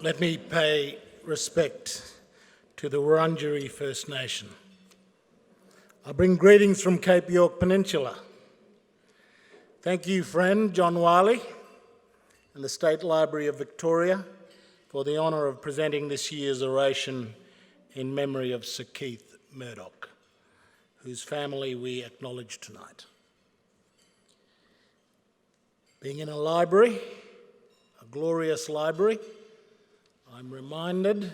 Let me pay respect to the Wurundjeri First Nation. I bring greetings from Cape York Peninsula. Thank you, friend John Wiley and the State Library of Victoria for the honour of presenting this year's oration in memory of Sir Keith Murdoch, whose family we acknowledge tonight. Being in a library, a glorious library, I'm reminded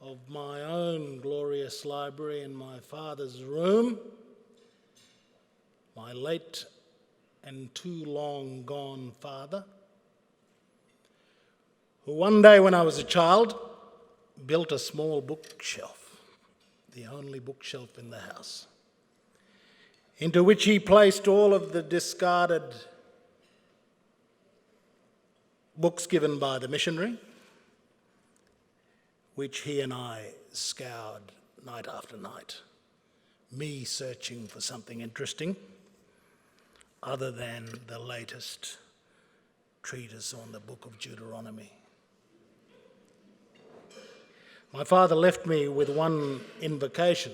of my own glorious library in my father's room, my late and too long gone father, who one day when I was a child built a small bookshelf, the only bookshelf in the house, into which he placed all of the discarded books given by the missionary, which he and I scoured night after night, me searching for something interesting other than the latest treatise on the book of Deuteronomy. My father left me with one invocation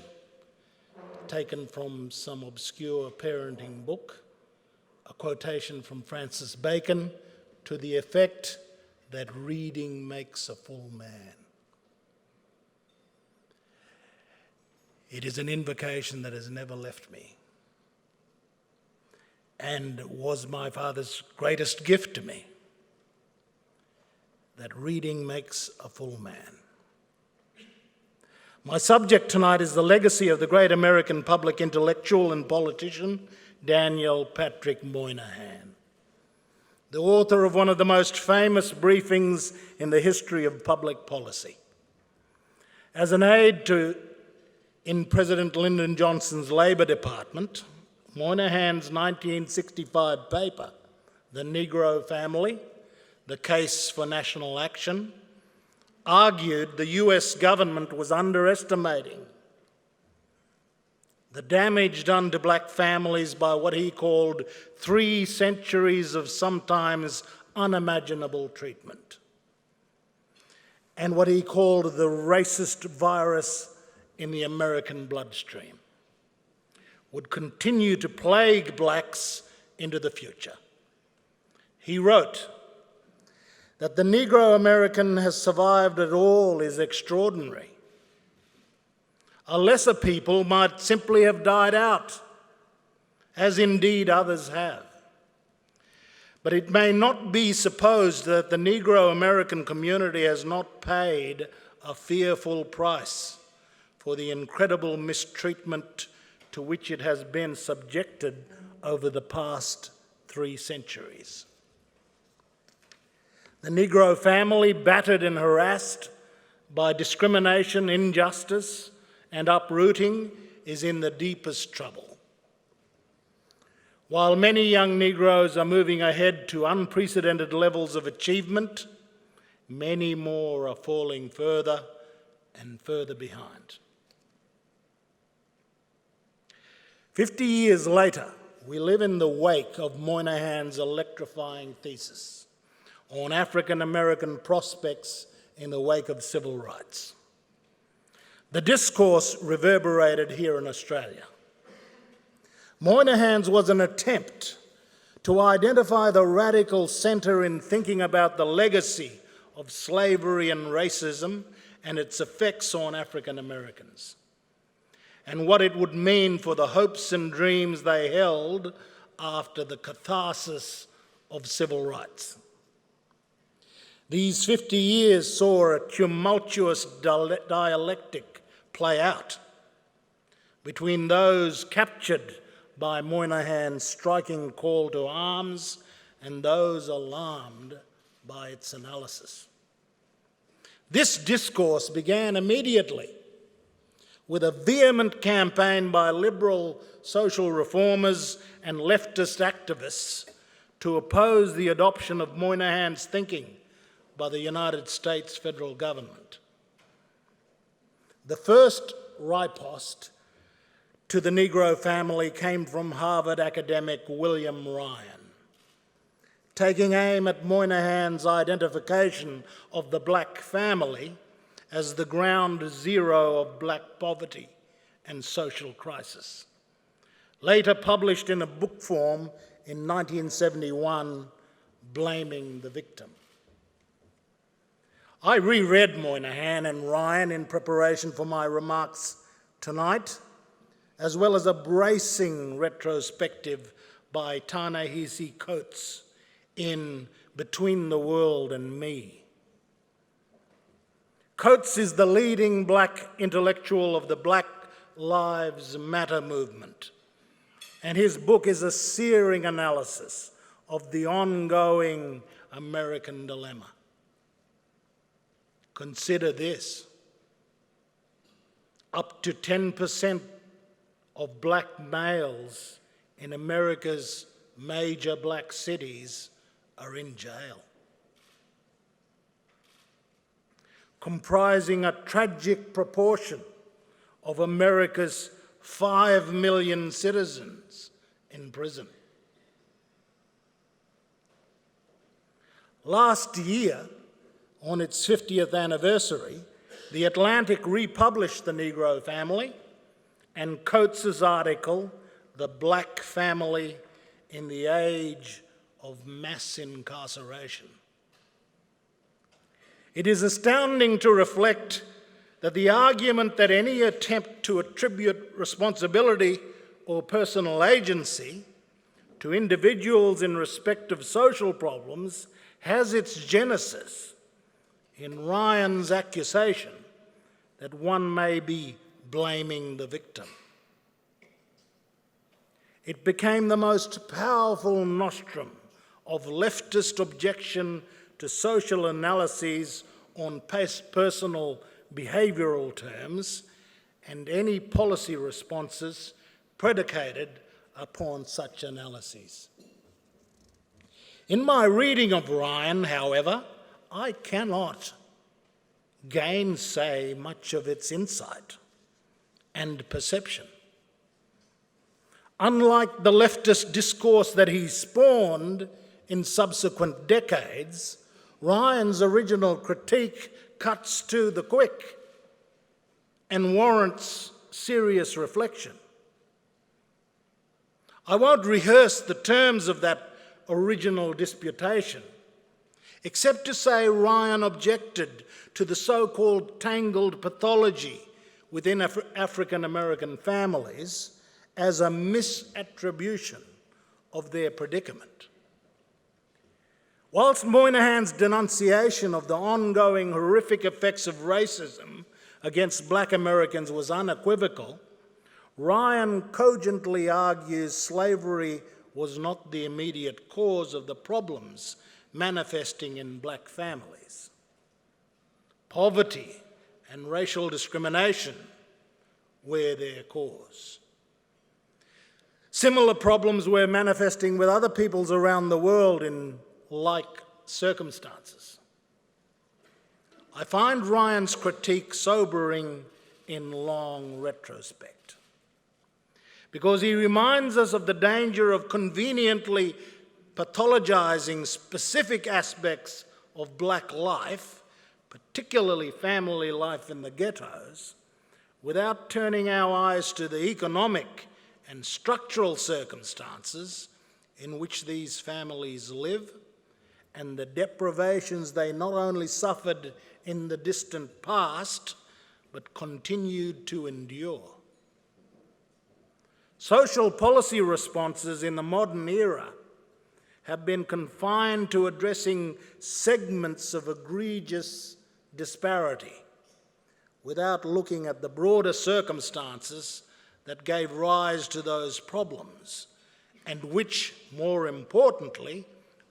taken from some obscure parenting book, a quotation from Francis Bacon to the effect that reading makes a full man. It is an invocation that has never left me and was my father's greatest gift to me, that reading makes a full man. My subject tonight is the legacy of the great American public intellectual and politician, Daniel Patrick Moynihan, the author of one of the most famous briefings in the history of public policy. As an aide in President Lyndon Johnson's Labour Department, Moynihan's 1965 paper, The Negro Family, The Case for National Action, argued the US government was underestimating the damage done to black families by what he called 3 centuries of sometimes unimaginable treatment, and what he called the racist virus in the American bloodstream would continue to plague blacks into the future. He wrote that the Negro American has survived at all is extraordinary. A lesser people might simply have died out, as indeed others have. But it may not be supposed that the Negro American community has not paid a fearful price for the incredible mistreatment to which it has been subjected over the past 3 centuries. The Negro family, battered and harassed by discrimination, injustice, and uprooting, is in the deepest trouble. While many young Negroes are moving ahead to unprecedented levels of achievement, many more are falling further and further behind. 50 years later, we live in the wake of Moynihan's electrifying thesis on African American prospects in the wake of civil rights. The discourse reverberated here in Australia. Moynihan's was an attempt to identify the radical centre in thinking about the legacy of slavery and racism and its effects on African Americans, and what it would mean for the hopes and dreams they held after the catharsis of civil rights. These 50 years saw a tumultuous dialectic play out between those captured by Moynihan's striking call to arms and those alarmed by its analysis. This discourse began immediately with a vehement campaign by liberal social reformers and leftist activists to oppose the adoption of Moynihan's thinking by the United States federal government. The first riposte to the Negro family came from Harvard academic William Ryan, taking aim at Moynihan's identification of the black family as the ground zero of black poverty and social crisis. Later published in a book form in 1971, Blaming the Victim. I reread Moynihan and Ryan in preparation for my remarks tonight, as well as a bracing retrospective by Ta-Nehisi Coates in Between the World and Me. Coates is the leading black intellectual of the Black Lives Matter movement, and his book is a searing analysis of the ongoing American dilemma. Consider this: up to 10% of black males in America's major black cities are in jail, comprising a tragic proportion of America's 5 million citizens in prison. Last year, on its 50th anniversary, The Atlantic republished The Negro Family and Coates's article, The Black Family in the Age of Mass Incarceration. It is astounding to reflect that the argument that any attempt to attribute responsibility or personal agency to individuals in respect of social problems has its genesis in Ryan's accusation that one may be blaming the victim. It became the most powerful nostrum of leftist objection to social analyses on personal behavioural terms and any policy responses predicated upon such analyses. In my reading of Ryan, however, I cannot gainsay much of its insight and perception. Unlike the leftist discourse that he spawned in subsequent decades, Ryan's original critique cuts to the quick and warrants serious reflection. I won't rehearse the terms of that original disputation, except to say Ryan objected to the so-called tangled pathology within African American families as a misattribution of their predicament. Whilst Moynihan's denunciation of the ongoing horrific effects of racism against black Americans was unequivocal, Ryan cogently argues slavery was not the immediate cause of the problems manifesting in black families. Poverty and racial discrimination were their cause. Similar problems were manifesting with other peoples around the world in like circumstances. I find Ryan's critique sobering in long retrospect, because he reminds us of the danger of conveniently pathologizing specific aspects of black life, particularly family life in the ghettos, without turning our eyes to the economic and structural circumstances in which these families live and the deprivations they not only suffered in the distant past, but continued to endure. Social policy responses in the modern era have been confined to addressing segments of egregious disparity without looking at the broader circumstances that gave rise to those problems and which, more importantly,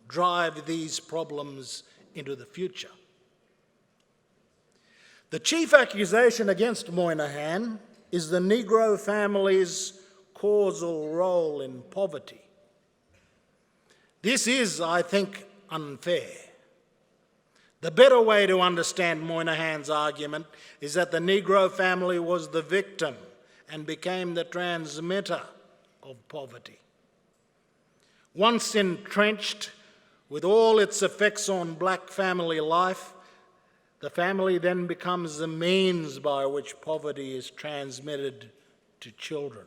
drive these problems into the future. The chief accusation against Moynihan is the Negro family's causal role in poverty. This is, I think, unfair. The better way to understand Moynihan's argument is that the Negro family was the victim and became the transmitter of poverty. Once entrenched with all its effects on black family life, the family then becomes the means by which poverty is transmitted to children.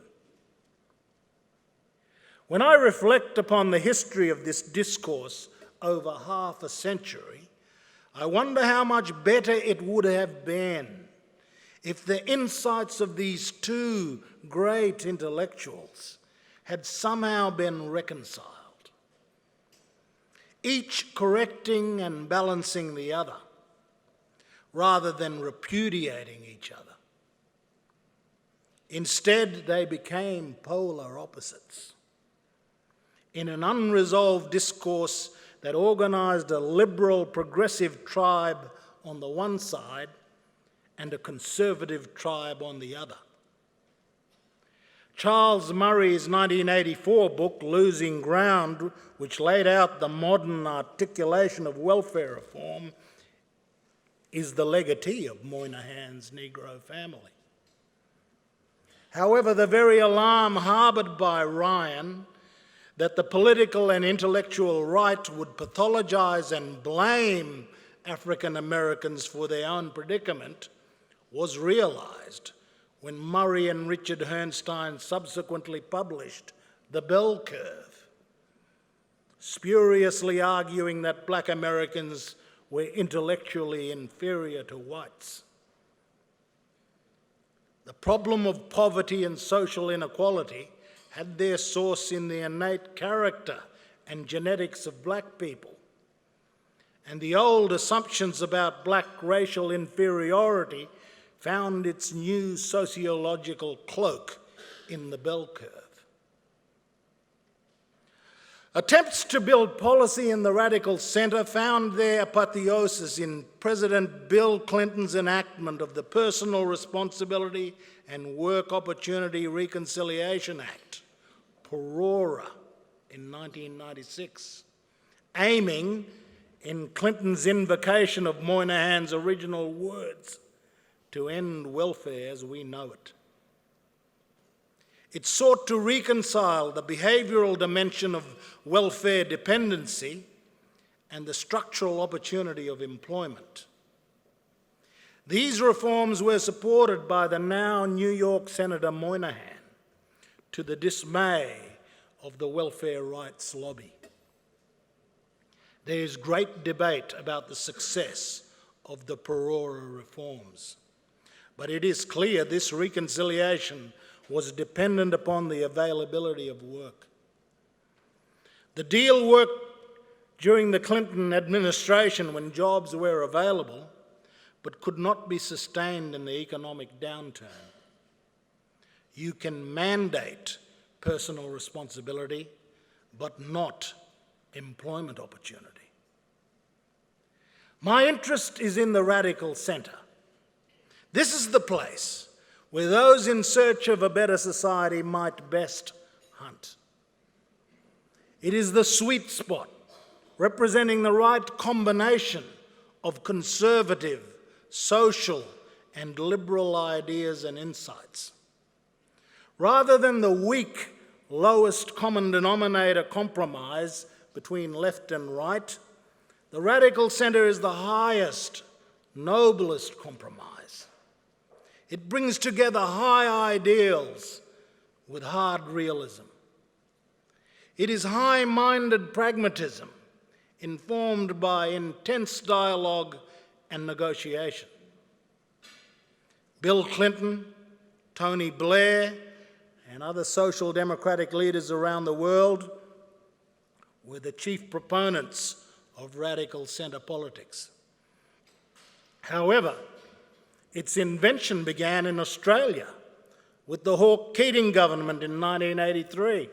When I reflect upon the history of this discourse over half a century, I wonder how much better it would have been if the insights of these two great intellectuals had somehow been reconciled, each correcting and balancing the other, rather than repudiating each other. Instead, they became polar opposites. In an unresolved discourse that organized a liberal progressive tribe on the one side and a conservative tribe on the other. Charles Murray's 1984 book, Losing Ground, which laid out the modern articulation of welfare reform, is the legatee of Moynihan's Negro family. However, the very alarm harbored by Ryan that the political and intellectual right would pathologize and blame African Americans for their own predicament was realized when Murray and Richard Herrnstein subsequently published The Bell Curve, spuriously arguing that black Americans were intellectually inferior to whites. The problem of poverty and social inequality had their source in the innate character and genetics of black people, and the old assumptions about black racial inferiority found its new sociological cloak in the bell curve. Attempts to build policy in the radical center found their apotheosis in President Bill Clinton's enactment of the Personal Responsibility and Work Opportunity Reconciliation Act, PERORA, in 1996, aiming, in Clinton's invocation of Moynihan's original words, to end welfare as we know it. It sought to reconcile the behavioral dimension of welfare dependency and the structural opportunity of employment. These reforms were supported by the now New York Senator Moynihan, to the dismay of the welfare rights lobby. There is great debate about the success of the PERORA reforms, but it is clear this reconciliation was dependent upon the availability of work. The deal worked during the Clinton administration when jobs were available, but could not be sustained in the economic downturn. You can mandate personal responsibility, but not employment opportunity. My interest is in the radical center. This is the place where those in search of a better society might best hunt. It is the sweet spot, representing the right combination of conservative, social, and liberal ideas and insights. Rather than the weak, lowest common denominator compromise between left and right, the radical center is the highest, noblest compromise. It brings together high ideals with hard realism. It is high-minded pragmatism informed by intense dialogue and negotiation. Bill Clinton, Tony Blair, and other social democratic leaders around the world were the chief proponents of radical center politics. However, its invention began in Australia with the Hawke-Keating government in 1983.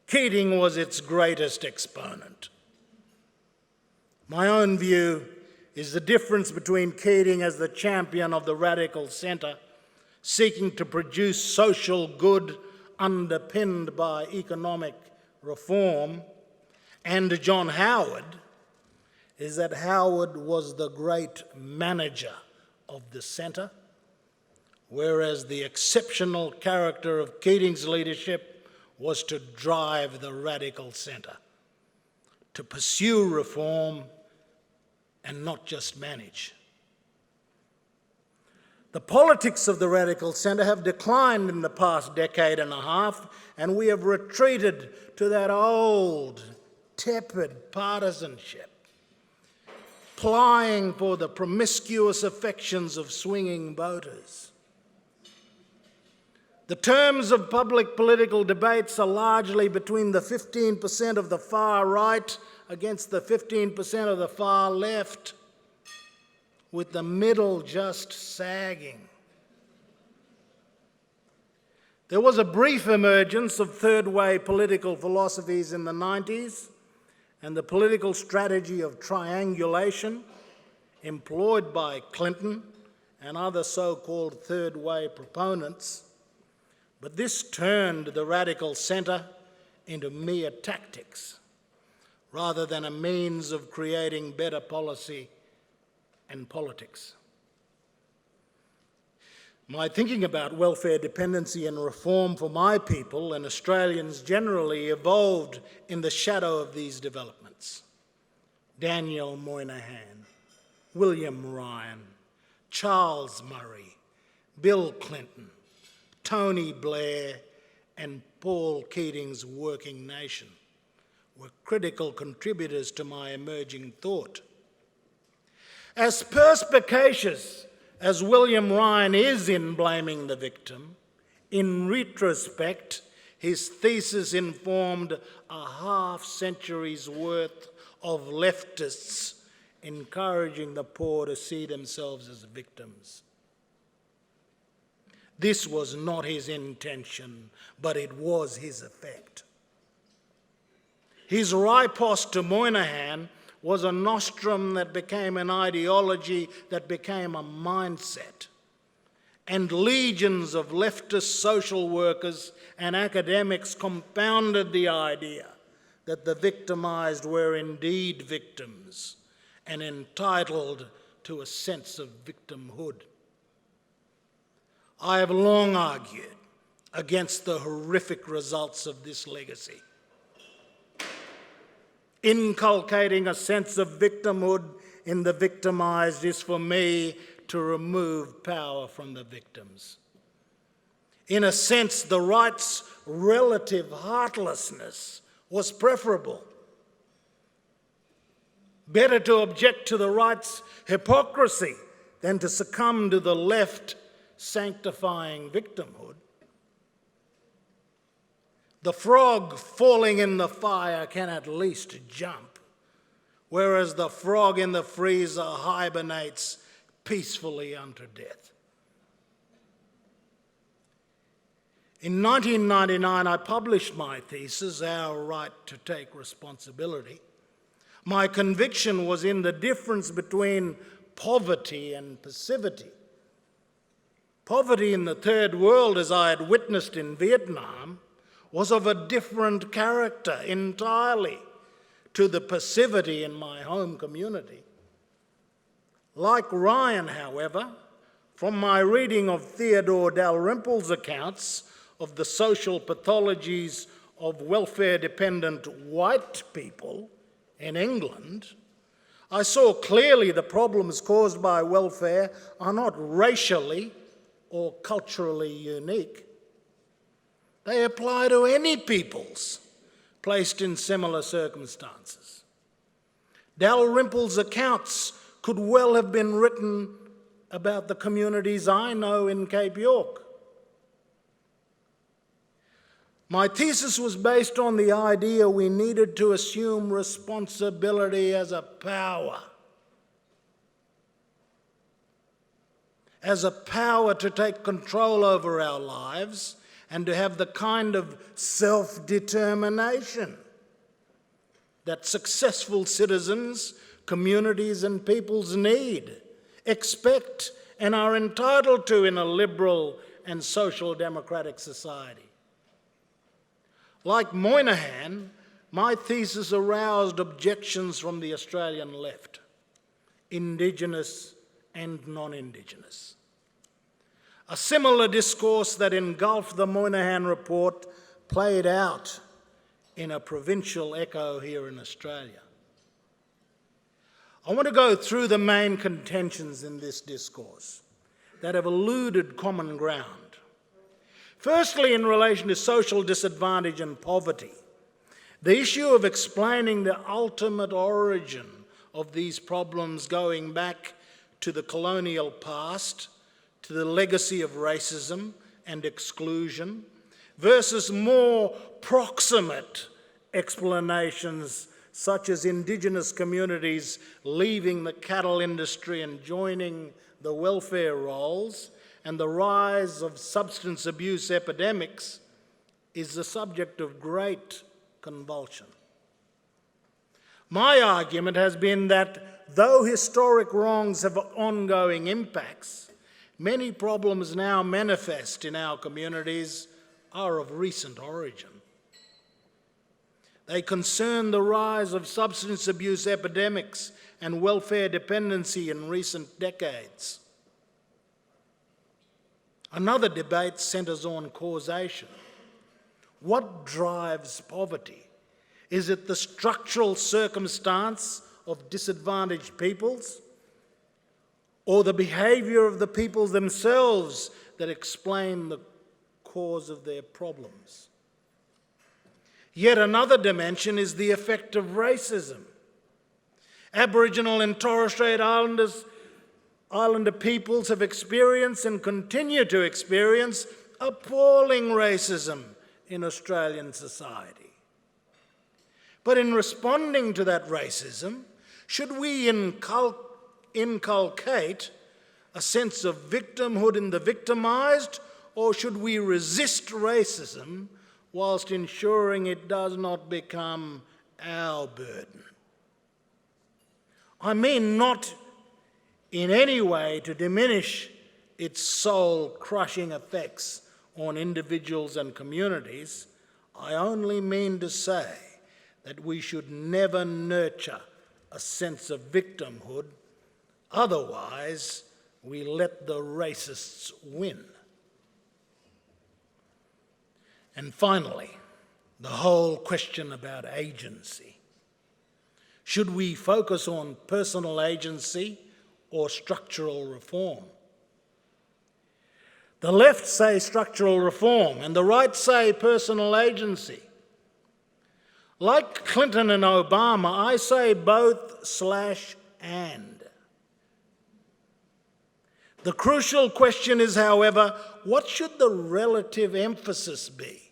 Keating was its greatest exponent. My own view is the difference between Keating as the champion of the radical centre, seeking to produce social good underpinned by economic reform, and John Howard, is that Howard was the great manager of the centre, whereas the exceptional character of Keating's leadership was to drive the radical centre, to pursue reform and not just manage. The politics of the radical centre have declined in the past decade and a half, and we have retreated to that old, tepid partisanship, plying for the promiscuous affections of swinging voters. The terms of public political debates are largely between the 15% of the far right against the 15% of the far left, with the middle just sagging. There was a brief emergence of third-way political philosophies in the 90s, and the political strategy of triangulation employed by Clinton and other so-called third-way proponents. But this turned the radical centre into mere tactics rather than a means of creating better policy and politics. My thinking about welfare dependency and reform for my people and Australians generally evolved in the shadow of these developments. Daniel Moynihan, William Ryan, Charles Murray, Bill Clinton, Tony Blair, and Paul Keating's Working Nation were critical contributors to my emerging thought. As perspicacious as William Ryan is in blaming the victim, in retrospect, his thesis informed a half-century's worth of leftists encouraging the poor to see themselves as victims. This was not his intention, but it was his effect. His riposte to Moynihan was a nostrum that became an ideology that became a mindset. And legions of leftist social workers and academics compounded the idea that the victimised were indeed victims and entitled to a sense of victimhood. I have long argued against the horrific results of this legacy. Inculcating a sense of victimhood in the victimised is for me to remove power from the victims. In a sense, the right's relative heartlessness was preferable. Better to object to the right's hypocrisy than to succumb to the left sanctifying victimhood. The frog falling in the fire can at least jump, whereas the frog in the freezer hibernates peacefully unto death. In 1999, I published my thesis, Our Right to Take Responsibility. My conviction was in the difference between poverty and passivity. Poverty in the third world, as I had witnessed in Vietnam, was of a different character entirely to the passivity in my home community. Like Ryan, however, from my reading of Theodore Dalrymple's accounts of the social pathologies of welfare-dependent white people in England, I saw clearly the problems caused by welfare are not racially or culturally unique. They apply to any peoples placed in similar circumstances. Dalrymple's accounts could well have been written about the communities I know in Cape York. My thesis was based on the idea we needed to assume responsibility as a power. As a power to take control over our lives and to have the kind of self-determination that successful citizens, communities and peoples need, expect and are entitled to in a liberal and social democratic society. Like Moynihan, my thesis aroused objections from the Australian left, Indigenous and non-Indigenous. A similar discourse that engulfed the Moynihan report played out in a provincial echo here in Australia. I want to go through the main contentions in this discourse that have eluded common ground. Firstly, in relation to social disadvantage and poverty, the issue of explaining the ultimate origin of these problems going back to the colonial past, to the legacy of racism and exclusion, versus more proximate explanations such as Indigenous communities leaving the cattle industry and joining the welfare rolls, and the rise of substance abuse epidemics, is the subject of great convulsion. My argument has been that though historic wrongs have ongoing impacts, many problems now manifest in our communities are of recent origin. They concern the rise of substance abuse epidemics and welfare dependency in recent decades. Another debate centres on causation. What drives poverty? Is it the structural circumstance of disadvantaged peoples, or the behaviour of the peoples themselves that explain the cause of their problems? Yet another dimension is the effect of racism. Aboriginal and Torres Strait Islander peoples have experienced and continue to experience appalling racism in Australian society. But in responding to that racism, should we inculcate a sense of victimhood in the victimised, or should we resist racism whilst ensuring it does not become our burden? I mean not in any way to diminish its soul-crushing effects on individuals and communities. I only mean to say that we should never nurture a sense of victimhood, otherwise we let the racists win. And finally, the whole question about agency. Should we focus on personal agency or structural reform? The left say structural reform and the right say personal agency. Like Clinton and Obama, I say both/and. The crucial question is, however, what should the relative emphasis be?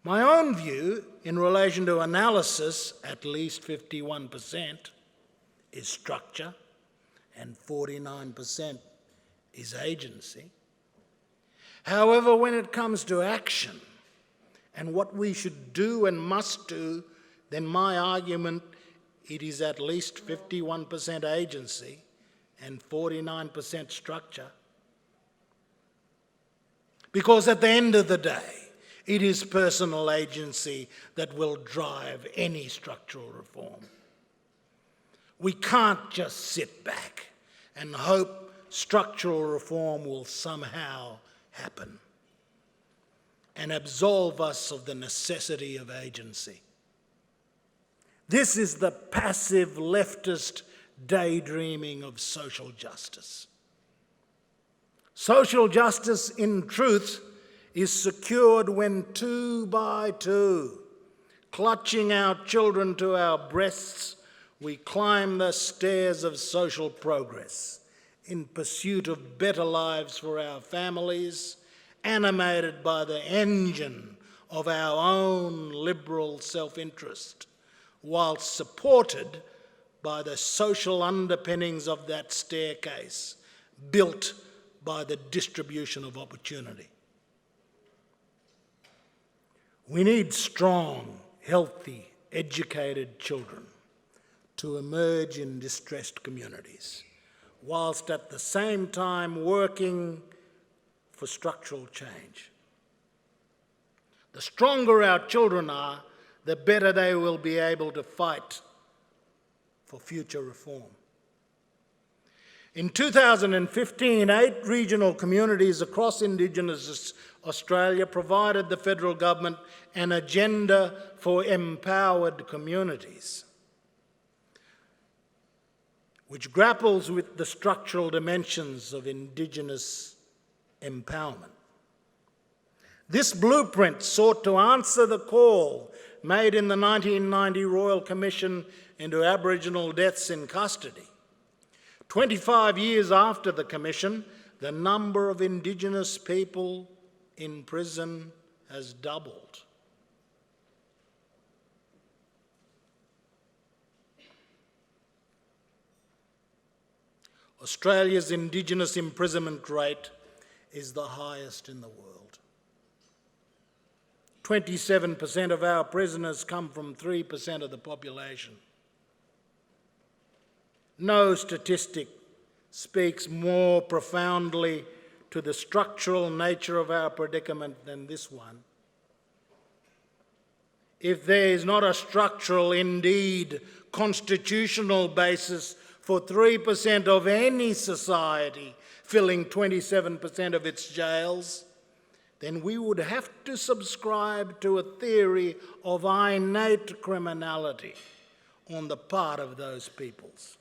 My own view in relation to analysis, at least 51%, is structure and 49% is agency. However, when it comes to action and what we should do and must do, then my argument, it is at least 51% agency and 49% structure. Because at the end of the day, it is personal agency that will drive any structural reform. We can't just sit back and hope structural reform will somehow happen and absolve us of the necessity of agency. This is the passive leftist daydreaming of social justice. Social justice, in truth, is secured when 2 by 2, clutching our children to our breasts, we climb the stairs of social progress in pursuit of better lives for our families, animated by the engine of our own liberal self-interest, whilst supported by the social underpinnings of that staircase built by the distribution of opportunity. We need strong, healthy, educated children to emerge in distressed communities, whilst at the same time working for structural change. The stronger our children are, the better they will be able to fight for future reform. In 2015, 8 regional communities across Indigenous Australia provided the federal government an agenda for empowered communities. which grapples with the structural dimensions of Indigenous empowerment. This blueprint sought to answer the call made in the 1990 Royal Commission into Aboriginal deaths in custody. 25 years after the Commission, the number of Indigenous people in prison has doubled. Australia's Indigenous imprisonment rate is the highest in the world. 27% of our prisoners come from 3% of the population. No statistic speaks more profoundly to the structural nature of our predicament than this one. If there is not a structural, indeed constitutional basis for 3% of any society filling 27% of its jails, then we would have to subscribe to a theory of innate criminality on the part of those peoples.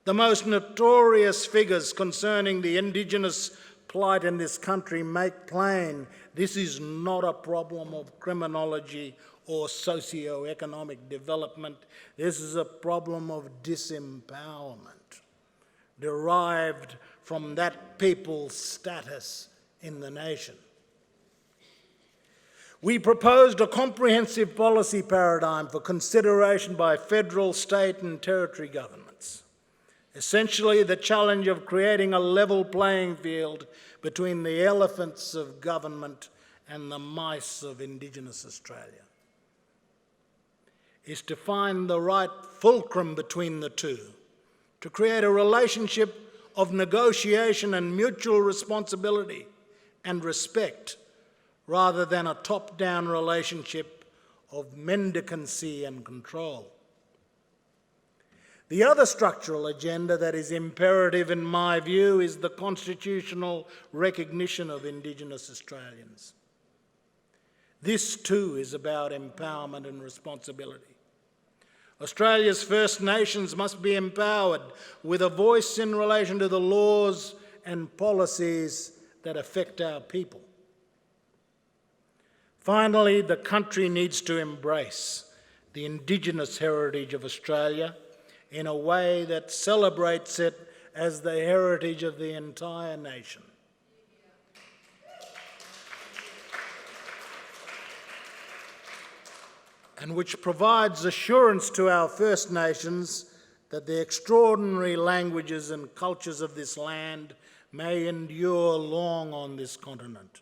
The most notorious figures concerning the Indigenous plight in this country make plain this is not a problem of criminology or socio-economic development. This is a problem of disempowerment, derived from that people's status in the nation. We proposed a comprehensive policy paradigm for consideration by federal, state and territory governments. Essentially, the challenge of creating a level playing field between the elephants of government and the mice of Indigenous Australia is to find the right fulcrum between the two, to create a relationship of negotiation and mutual responsibility and respect, rather than a top-down relationship of mendicancy and control. The other structural agenda that is imperative in my view is the constitutional recognition of Indigenous Australians. This too is about empowerment and responsibility. Australia's First Nations must be empowered with a voice in relation to the laws and policies that affect our people. Finally, the country needs to embrace the Indigenous heritage of Australia in a way that celebrates it as the heritage of the entire nation. And which provides assurance to our First Nations that the extraordinary languages and cultures of this land may endure long on this continent,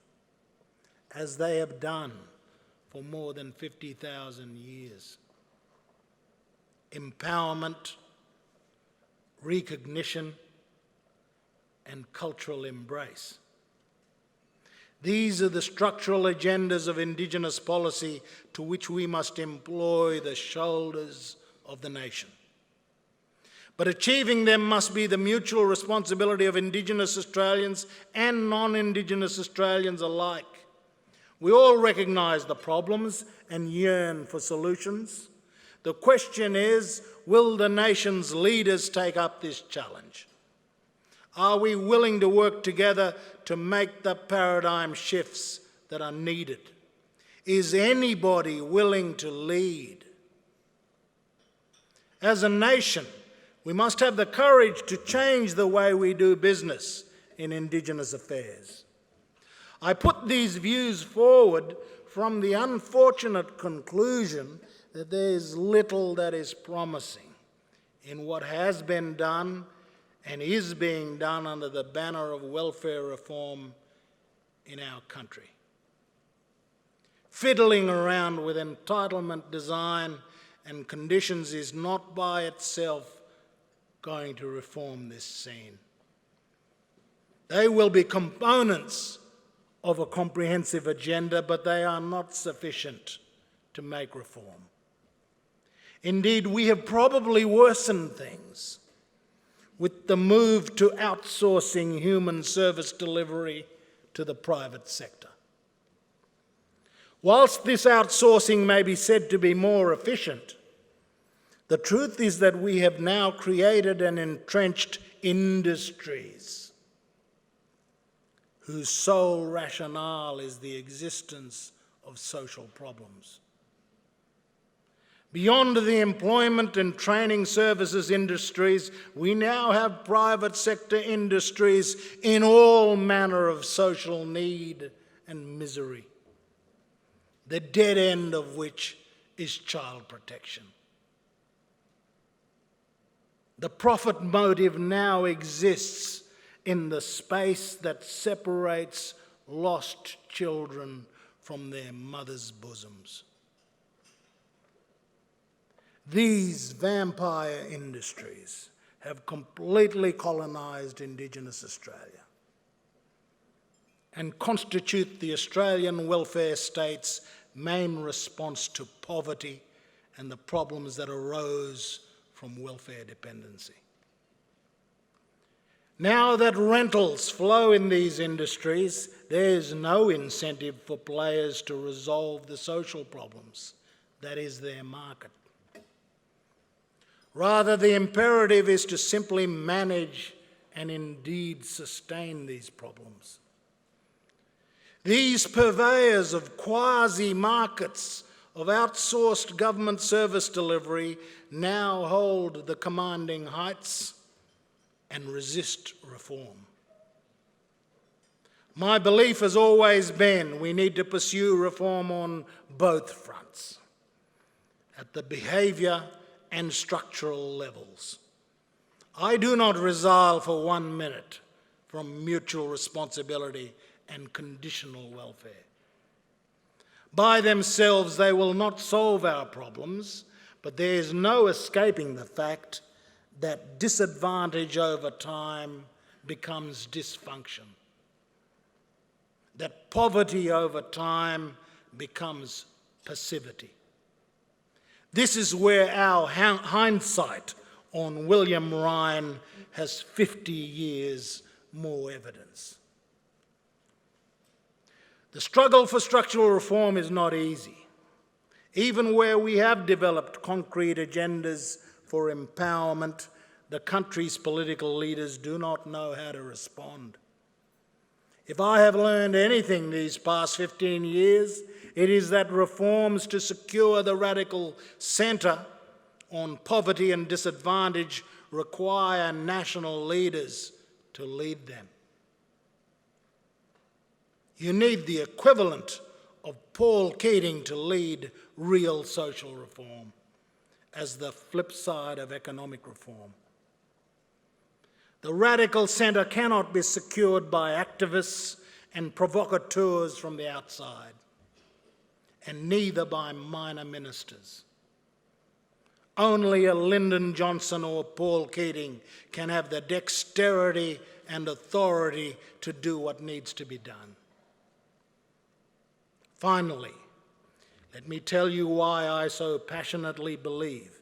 as they have done for more than 50,000 years. Empowerment, recognition, and cultural embrace. These are the structural agendas of Indigenous policy to which we must employ the shoulders of the nation. But achieving them must be the mutual responsibility of Indigenous Australians and non-Indigenous Australians alike. We all recognise the problems and yearn for solutions. The question is, will the nation's leaders take up this challenge? Are we willing to work together to make the paradigm shifts that are needed? Is anybody willing to lead? As a nation, we must have the courage to change the way we do business in Indigenous affairs. I put these views forward from the unfortunate conclusion that there is little that is promising in what has been done and is being done under the banner of welfare reform in our country. Fiddling around with entitlement design and conditions is not by itself going to reform this scene. They will be components of a comprehensive agenda, but they are not sufficient to make reform. Indeed, we have probably worsened things with the move to outsourcing human service delivery to the private sector. Whilst this outsourcing may be said to be more efficient, The truth is that we have now created and entrenched industries whose sole rationale is the existence of social problems. Beyond the employment and training services industries, we now have private sector industries in all manner of social need and misery, the dead end of which is child protection. The profit motive now exists in the space that separates lost children from their mothers' bosoms. These vampire industries have completely colonised Indigenous Australia and constitute the Australian welfare state's main response to poverty and the problems that arose from welfare dependency. Now that rentals flow in these industries, there is no incentive for players to resolve the social problems. That is their market. Rather, the imperative is to simply manage and indeed sustain these problems. These purveyors of quasi-markets of outsourced government service delivery now hold the commanding heights and resist reform. My belief has always been we need to pursue reform on both fronts, at the behaviour and structural levels. I do not resile for 1 minute from mutual responsibility and conditional welfare. By themselves, they will not solve our problems, but there is no escaping the fact that disadvantage over time becomes dysfunction, that poverty over time becomes passivity. This is where our hindsight on William Ryan has 50 years more evidence. The struggle for structural reform is not easy. Even where we have developed concrete agendas for empowerment, the country's political leaders do not know how to respond. If I have learned anything these past 15 years, it is that reforms to secure the radical centre on poverty and disadvantage require national leaders to lead them. You need the equivalent of Paul Keating to lead real social reform as the flip side of economic reform. The radical centre cannot be secured by activists and provocateurs from the outside, and neither by minor ministers. Only a Lyndon Johnson or Paul Keating can have the dexterity and authority to do what needs to be done. Finally, let me tell you why I so passionately believe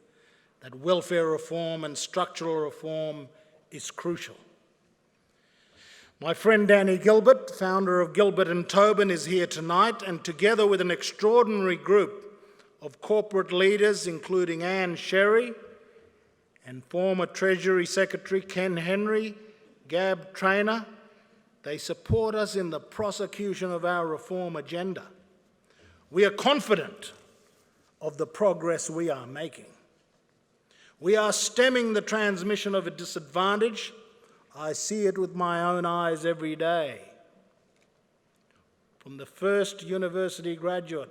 that welfare reform and structural reform is crucial. My friend Danny Gilbert, founder of Gilbert and Tobin, is here tonight, and together with an extraordinary group of corporate leaders, including Anne Sherry and former Treasury Secretary Ken Henry, Gab Traynor, they support us in the prosecution of our reform agenda. We are confident of the progress we are making. We are stemming the transmission of a disadvantage. I see it with my own eyes every day. From the first university graduate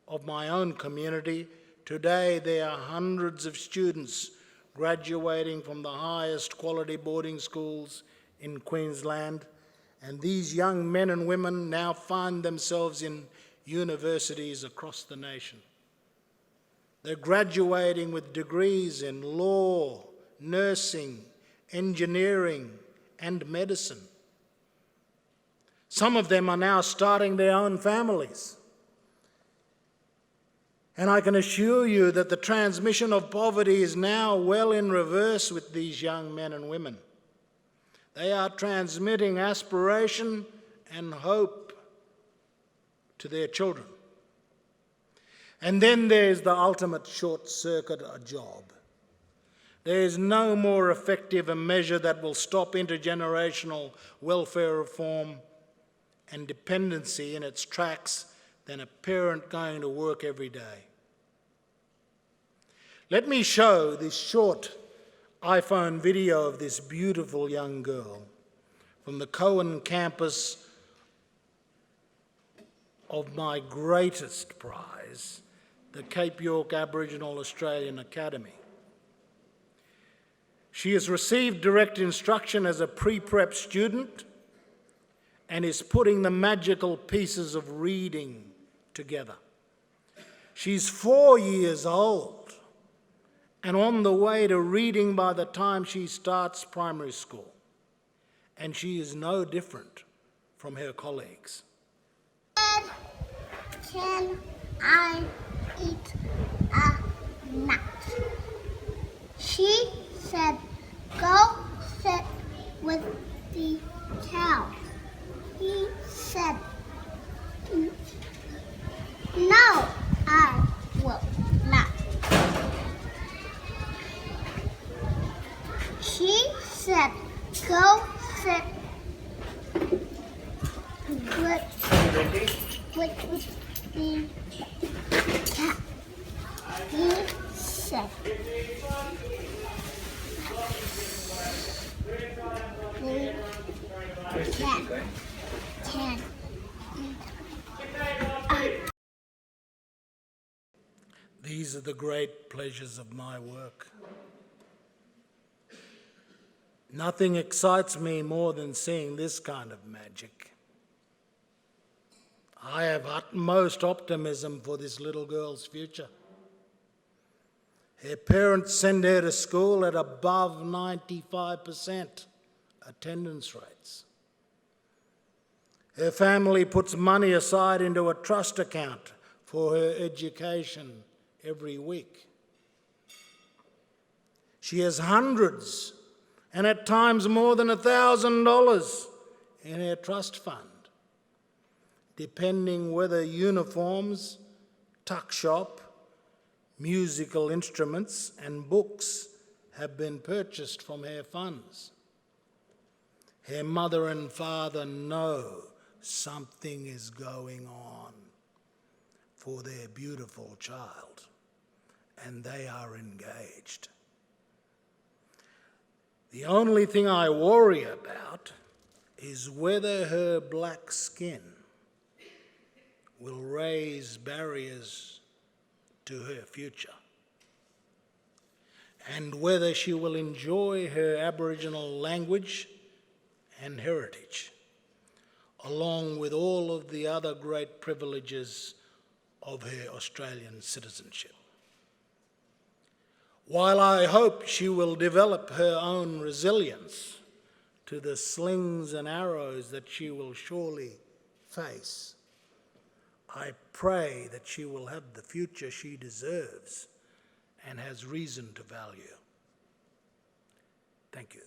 of my own community, today there are hundreds of students graduating from the highest quality boarding schools in Queensland, and these young men and women now find themselves in universities across the nation. They're graduating with degrees in law, nursing, engineering, and medicine. Some of them are now starting their own families. And I can assure you that the transmission of poverty is now well in reverse with these young men and women. They are transmitting aspiration and hope to their children. And then there's the ultimate short circuit, a job. There is no more effective a measure that will stop intergenerational welfare reform and dependency in its tracks than a parent going to work every day. Let me show this short iPhone video of this beautiful young girl from the Cohen campus of my greatest prize, the Cape York Aboriginal Australian Academy. She has received direct instruction as a pre-prep student and is putting the magical pieces of reading together. She's 4 years old and on the way to reading by the time she starts primary school. And she is no different from her colleagues. Can I eat a nut? She said, go sit with the cow. He said, no, I will not. She said, go sit with the cat. He said, the cat can eat. These are the great pleasures of my work. Nothing excites me more than seeing this kind of magic. I have utmost optimism for this little girl's future. Her parents send her to school at above 95% attendance rates. Her family puts money aside into a trust account for her education every week. She has hundreds and at times more than $1,000 in her trust fund, depending whether uniforms, tuck shop, musical instruments and books have been purchased from her funds. Her mother and father know something is going on for their beautiful child, and they are engaged. The only thing I worry about is whether her black skin will raise barriers to her future, and whether she will enjoy her Aboriginal language and heritage, along with all of the other great privileges of her Australian citizenship. While I hope she will develop her own resilience to the slings and arrows that she will surely face, I pray that she will have the future she deserves and has reason to value. Thank you.